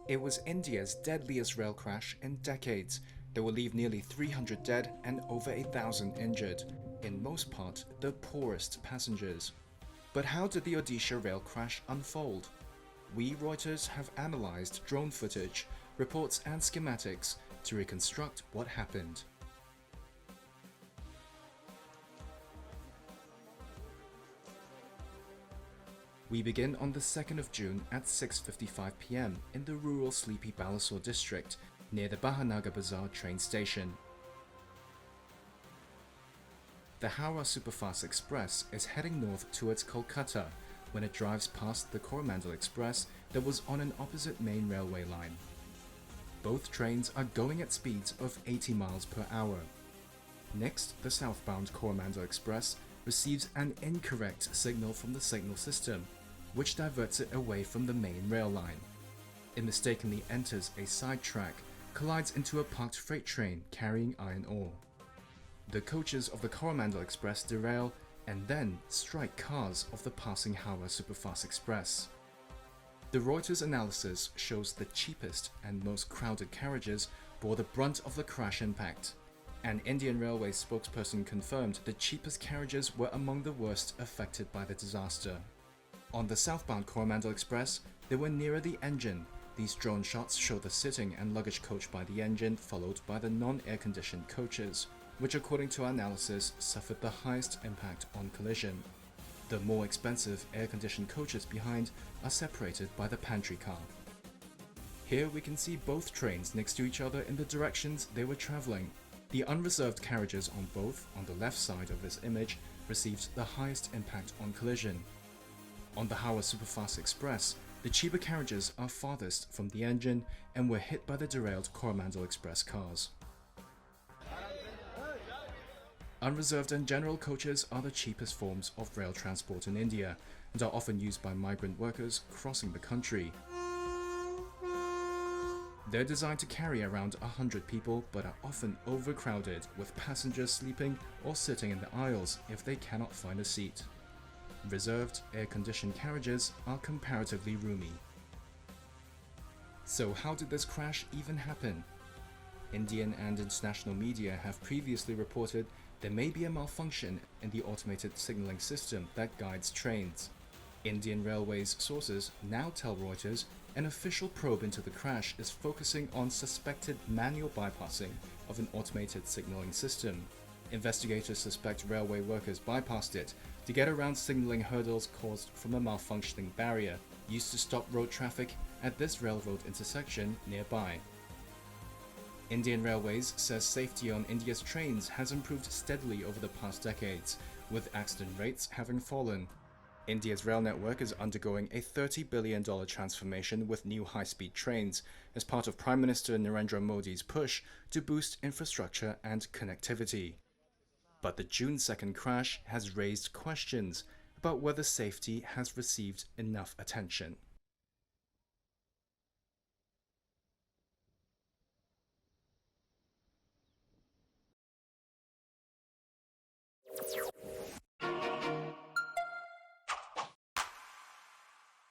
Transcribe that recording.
It was India's deadliest rail crash in decades that will leave nearly 300 dead and over 1,000 injured, in most part the poorest passengers. But how did the Odisha rail crash unfold? We, Reuters, have analysed drone footage, reports and schematics to reconstruct what happened. We begin on the 2nd of June at 6:55 p.m. in the rural sleepy Balasore district near the Bhavnagar Bazar train station. The Howrah Superfast Express is heading north towards Kolkata when it drives past the Mantle Express that was on an opposite main railway line. Both trains are going at speeds of 80 miles per hour. Next, the southbound Commando Express receives an incorrect signal from the signal system, which diverts it away from the main rail line. It mistakenly enters a side track, collides into a parked freight train carrying iron ore. The coaches of the Commando Express derail and then strike cars of the passing Howrah Superfast Express. The Reuters analysis shows the cheapest and most crowded carriages bore the brunt of the crash impact. An Indian Railways spokesperson confirmed the cheapest carriages were among the worst affected by the disaster. On the southbound Commando Express, they were nearer the engine. These drone shots show the sitting and luggage coach by the engine, followed by the non-air-conditioned coaches, which according to our analysis suffered the highest impact on collision. The more expensive air-conditioned coaches behind are separated by the pantry car. Here we can see both trains next to each other in the directions they were travelling. The unreserved carriages on both, on the left side of this image, received the highest impact on collision. On the Howrah Superfast Express, the cheaper carriages are farthest from the engine and were hit by the derailed Commando Express cars. Unreserved and general coaches are the cheapest forms of rail transport in India and are often used by migrant workers crossing the country. They're designed to carry around 100 people but are often overcrowded, with passengers sleeping or sitting in the aisles if they cannot find a seat. Reserved, air-conditioned carriages are comparatively roomy. So how did this crash even happen? Indian and international media have previously reported there may be a malfunction in the automated signaling system that guides trains. Indian Railways sources now tell Reuters an official probe into the crash is focusing on suspected manual bypassing of an automated signaling system. Investigators suspect railway workers bypassed it to get around signaling hurdles caused from a malfunctioning barrier used to stop road traffic at this railroad intersection nearby. Indian Railways says safety on India's trains has improved steadily over the past decades, with accident rates having fallen. India's rail network is undergoing a $30 billion transformation with new high-speed trains as part of Prime Minister Narendra Modi's push to boost infrastructure and connectivity. But the June 2nd crash has raised questions about whether safety has received enough attention.